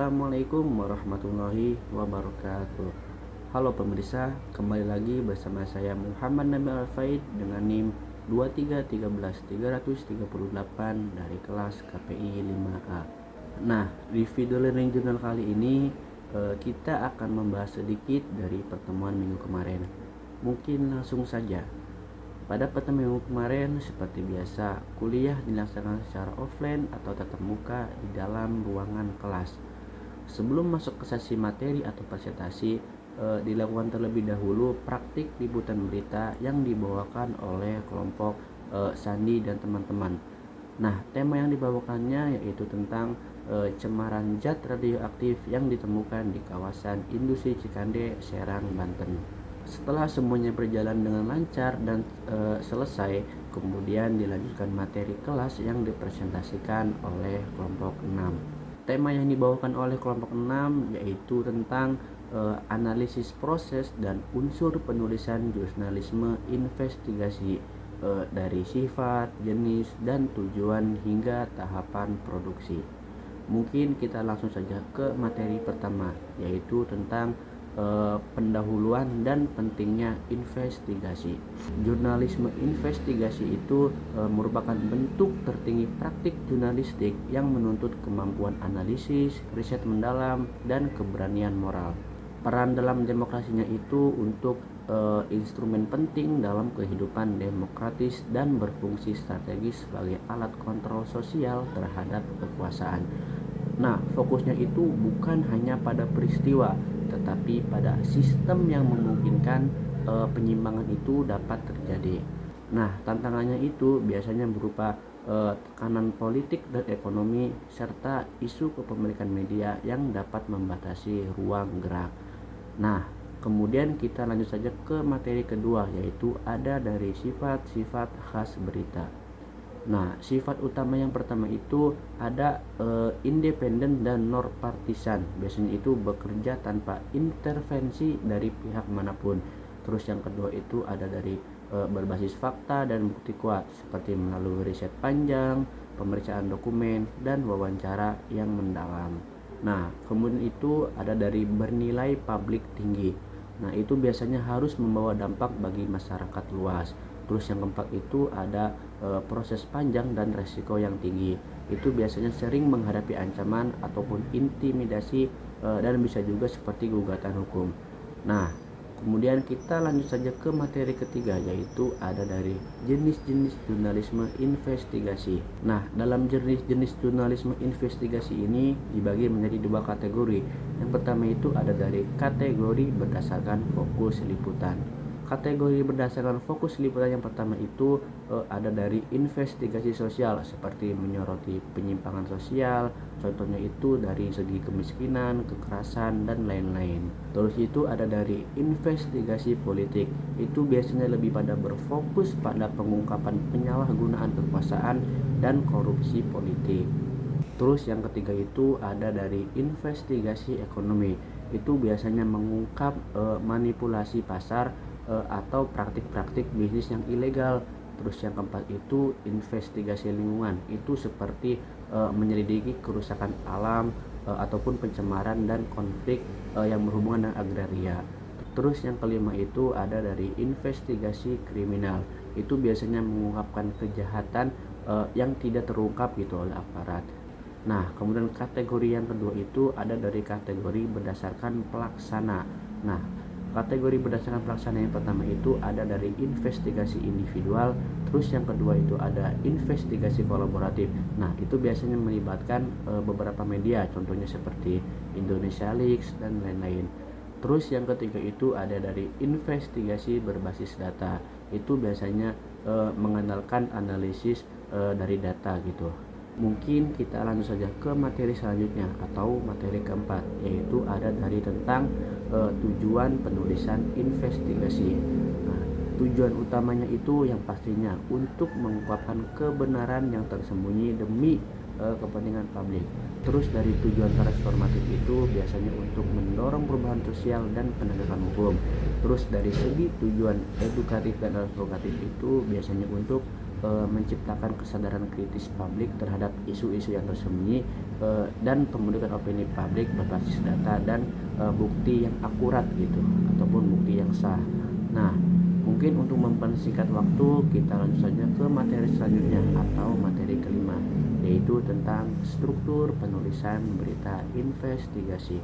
Assalamualaikum warahmatullahi wabarakatuh. Halo pemirsa, kembali lagi bersama saya Muhammad Nabil Al-Faid dengan NIM 2313338 dari kelas KPI 5A. Nah, di video learning journal kali ini kita akan membahas sedikit dari pertemuan minggu kemarin. Mungkin langsung saja. Pada pertemuan minggu kemarin, seperti biasa, kuliah dilaksanakan secara offline atau tatap muka di dalam ruangan kelas. Sebelum masuk ke sesi materi atau presentasi, dilakukan terlebih dahulu praktik liputan berita yang dibawakan oleh kelompok Sandi dan teman-teman. Nah, tema yang dibawakannya yaitu tentang cemaran zat radioaktif yang ditemukan di kawasan industri Cikande, Serang, Banten. Setelah semuanya berjalan dengan lancar dan selesai, kemudian dilanjutkan materi kelas yang dipresentasikan oleh kelompok 6. Tema yang dibawakan oleh kelompok 6 yaitu tentang analisis proses dan unsur penulisan jurnalisme investigasi dari sifat, jenis, dan tujuan hingga tahapan produksi. Mungkin kita langsung saja ke materi pertama, yaitu tentang pendahuluan dan pentingnya investigasi. Jurnalisme investigasi itu merupakan bentuk tertinggi praktik jurnalistik yang menuntut kemampuan analisis, riset mendalam, dan keberanian moral. Peran dalam demokrasinya itu untuk instrumen penting dalam kehidupan demokratis dan berfungsi strategis sebagai alat kontrol sosial terhadap kekuasaan. Nah, fokusnya itu bukan hanya pada peristiwa, tetapi pada sistem yang memungkinkan penyimpangan itu dapat terjadi. Nah, tantangannya itu biasanya berupa tekanan politik dan ekonomi serta isu kepemilikan media yang dapat membatasi ruang gerak. Nah, kemudian kita lanjut saja ke materi kedua, yaitu ada dari sifat-sifat khas berita. Nah, sifat utama yang pertama itu ada independen dan non-partisan. Biasanya itu bekerja tanpa intervensi dari pihak manapun. Terus yang kedua itu ada dari berbasis fakta dan bukti kuat, seperti melalui riset panjang, pemeriksaan dokumen, dan wawancara yang mendalam. Nah, kemudian itu ada dari bernilai publik tinggi. Nah, itu biasanya harus membawa dampak bagi masyarakat luas. Terus yang keempat itu ada proses panjang dan resiko yang tinggi. Itu biasanya sering menghadapi ancaman ataupun intimidasi dan bisa juga seperti gugatan hukum. Nah, kemudian kita lanjut saja ke materi ketiga, yaitu ada dari jenis-jenis jurnalisme investigasi. Nah, dalam jenis-jenis jurnalisme investigasi ini dibagi menjadi dua kategori. Yang pertama itu ada dari kategori berdasarkan fokus liputan. Kategori berdasarkan fokus liputan yang pertama itu ada dari investigasi sosial, seperti menyoroti penyimpangan sosial, contohnya itu dari segi kemiskinan, kekerasan, dan lain-lain. Terus itu ada dari investigasi politik, itu biasanya lebih pada berfokus pada pengungkapan penyalahgunaan kekuasaan dan korupsi politik. Terus yang ketiga itu ada dari investigasi ekonomi, itu biasanya mengungkap manipulasi pasar atau praktik-praktik bisnis yang ilegal. Terus yang keempat itu investigasi lingkungan, itu seperti menyelidiki kerusakan alam ataupun pencemaran dan konflik yang berhubungan dengan agraria. Terus yang kelima itu ada dari investigasi kriminal, itu biasanya mengungkapkan kejahatan yang tidak terungkap gitu oleh aparat. Nah, kemudian kategori yang kedua itu ada dari kategori berdasarkan pelaksana. Nah, kategori berdasarkan pelaksana yang pertama itu ada dari investigasi individual, terus yang kedua itu ada investigasi kolaboratif. Nah, itu biasanya melibatkan beberapa media, contohnya seperti Indonesia Leaks dan lain-lain. Terus yang ketiga itu ada dari investigasi berbasis data. Itu biasanya mengandalkan analisis dari data gitu. Mungkin kita lanjut saja ke materi selanjutnya atau materi keempat, yaitu ada dari tentang tujuan penulisan investigasi. Nah, tujuan utamanya itu yang pastinya untuk mengungkapkan kebenaran yang tersembunyi demi kepentingan publik. Terus dari tujuan transformatif itu biasanya untuk mendorong perubahan sosial dan penegakan hukum. Terus dari segi tujuan edukatif dan advokatif itu biasanya untuk menciptakan kesadaran kritis publik terhadap isu-isu yang tersembunyi, dan pembentukan opini publik berbasis data dan bukti yang akurat gitu, ataupun bukti yang sah. Nah, mungkin untuk mempersingkat waktu, kita lanjut saja ke materi selanjutnya atau materi kelima, yaitu tentang struktur penulisan berita investigasi.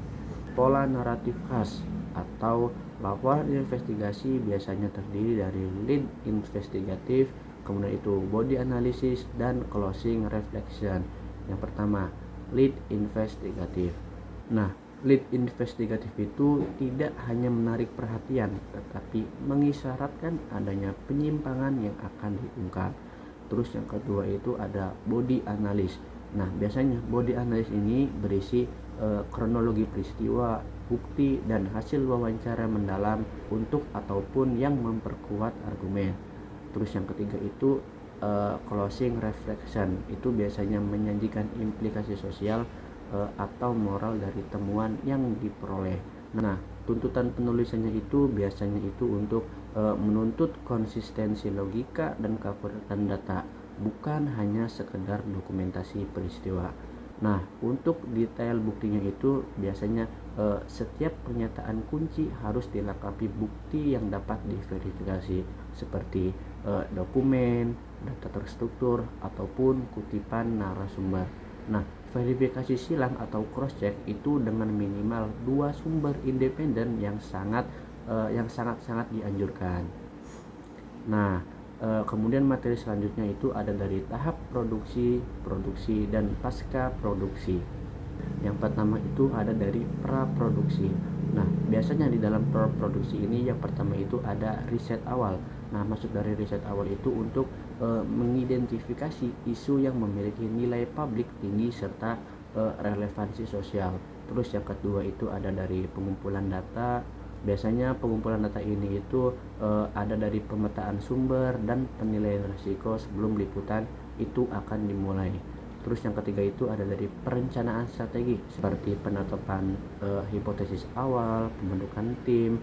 Pola naratif khas atau laporan investigasi biasanya terdiri dari lead investigatif, kemudian itu body analysis, dan closing reflection. Yang pertama, lead investigatif. Nah, lead investigatif itu tidak hanya menarik perhatian, tetapi mengisyaratkan adanya penyimpangan yang akan diungkap. Terus yang kedua itu ada body analysis. Nah, biasanya body analysis ini berisi kronologi peristiwa, bukti, dan hasil wawancara mendalam untuk ataupun yang memperkuat argumen. Terus yang ketiga itu closing reflection. Itu biasanya menyajikan implikasi sosial atau moral dari temuan yang diperoleh. Nah, tuntutan penulisannya itu biasanya itu untuk menuntut konsistensi logika dan keakuratan data, bukan hanya sekedar dokumentasi peristiwa. Nah, untuk detail buktinya itu biasanya setiap pernyataan kunci harus dilengkapi bukti yang dapat diverifikasi, seperti dokumen, data terstruktur, ataupun kutipan narasumber. Nah, verifikasi silang atau cross check itu dengan minimal 2 sumber independen yang sangat-sangat dianjurkan. Nah, kemudian materi selanjutnya itu ada dari tahap produksi, dan pasca produksi. Yang pertama itu ada dari praproduksi. Nah, biasanya di dalam praproduksi ini yang pertama itu ada riset awal. Nah, maksud dari riset awal itu untuk mengidentifikasi isu yang memiliki nilai publik tinggi serta relevansi sosial. Terus yang kedua itu ada dari pengumpulan data. Biasanya pengumpulan data ini itu ada dari pemetaan sumber dan penilaian risiko sebelum liputan itu akan dimulai. Terus yang ketiga itu ada dari perencanaan strategi, seperti penetapan hipotesis awal, pembentukan tim,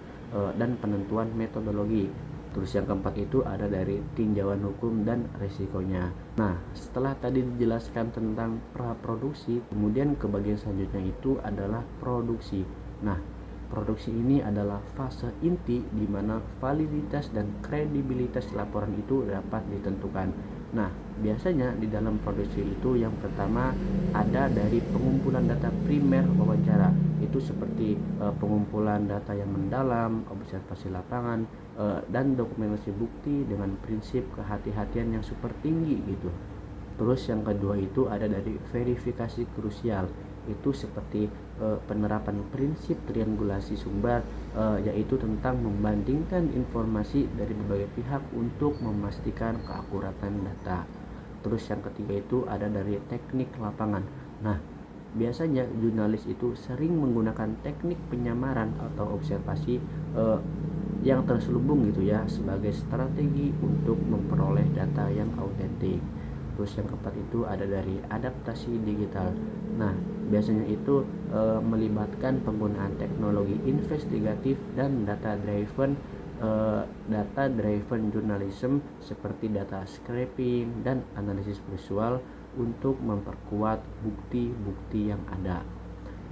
dan penentuan metodologi. Terus yang keempat itu ada dari tinjauan hukum dan risikonya. Nah, setelah tadi dijelaskan tentang praproduksi, kemudian ke bagian selanjutnya itu adalah produksi. Nah, produksi ini adalah fase inti di mana validitas dan kredibilitas laporan itu dapat ditentukan. Nah, biasanya di dalam produksi itu yang pertama ada dari pengumpulan data primer wawancara. Itu seperti pengumpulan data yang mendalam, observasi lapangan, dan dokumentasi bukti dengan prinsip kehati-hatian yang super tinggi gitu. Terus yang kedua itu ada dari verifikasi krusial. Itu seperti penerapan prinsip triangulasi sumber, yaitu tentang membandingkan informasi dari berbagai pihak untuk memastikan keakuratan data. Terus yang ketiga itu ada dari teknik lapangan. Nah, biasanya jurnalis itu sering menggunakan teknik penyamaran atau observasi yang terselubung gitu ya, sebagai strategi untuk memperoleh data yang autentik. Terus yang keempat itu ada dari adaptasi digital. Nah, biasanya itu melibatkan penggunaan teknologi investigatif dan data driven journalism, seperti data scraping dan analisis visual untuk memperkuat bukti-bukti yang ada.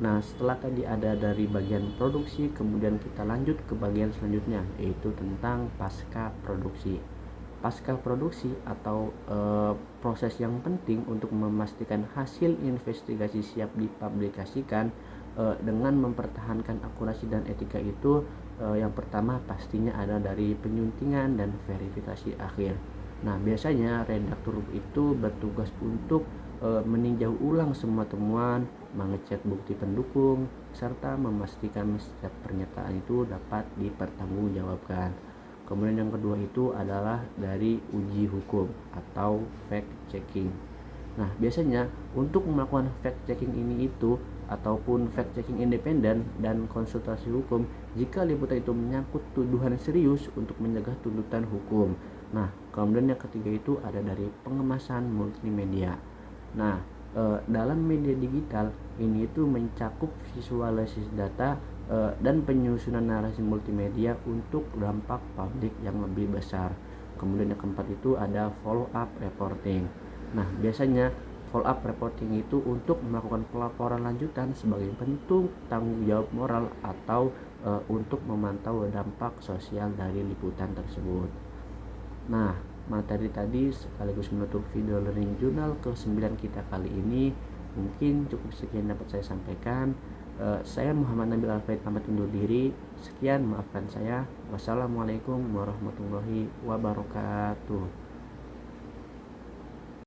Nah, setelah tadi ada dari bagian produksi, kemudian kita lanjut ke bagian selanjutnya, yaitu tentang pasca produksi. Pasca produksi atau proses yang penting untuk memastikan hasil investigasi siap dipublikasikan dengan mempertahankan akurasi dan etika itu, yang pertama pastinya ada dari penyuntingan dan verifikasi akhir. Nah, biasanya redaktur itu bertugas untuk meninjau ulang semua temuan, mengecek bukti pendukung, serta memastikan setiap pernyataan itu dapat dipertanggungjawabkan. Kemudian yang kedua itu adalah dari uji hukum atau fact checking. Nah, biasanya untuk melakukan fact checking ini itu ataupun fact checking independen dan konsultasi hukum jika liputan itu menyangkut tuduhan serius untuk mencegah tuntutan hukum. Nah, kemudian yang ketiga itu ada dari pengemasan multimedia. Nah, dalam media digital ini itu mencakup visualisasi data dan penyusunan narasi multimedia untuk dampak publik yang lebih besar. Kemudian yang keempat itu ada follow up reporting. Nah, biasanya follow up reporting itu untuk melakukan pelaporan lanjutan sebagai bentuk tanggung jawab moral atau untuk memantau dampak sosial dari liputan tersebut. Nah, materi tadi sekaligus menutup video learning journal ke-9 kita kali ini. Mungkin cukup sekian dapat saya sampaikan. Saya Muhammad Nabil Alfaid pamit undur diri. Sekian, maafkan saya. Wassalamualaikum warahmatullahi wabarakatuh.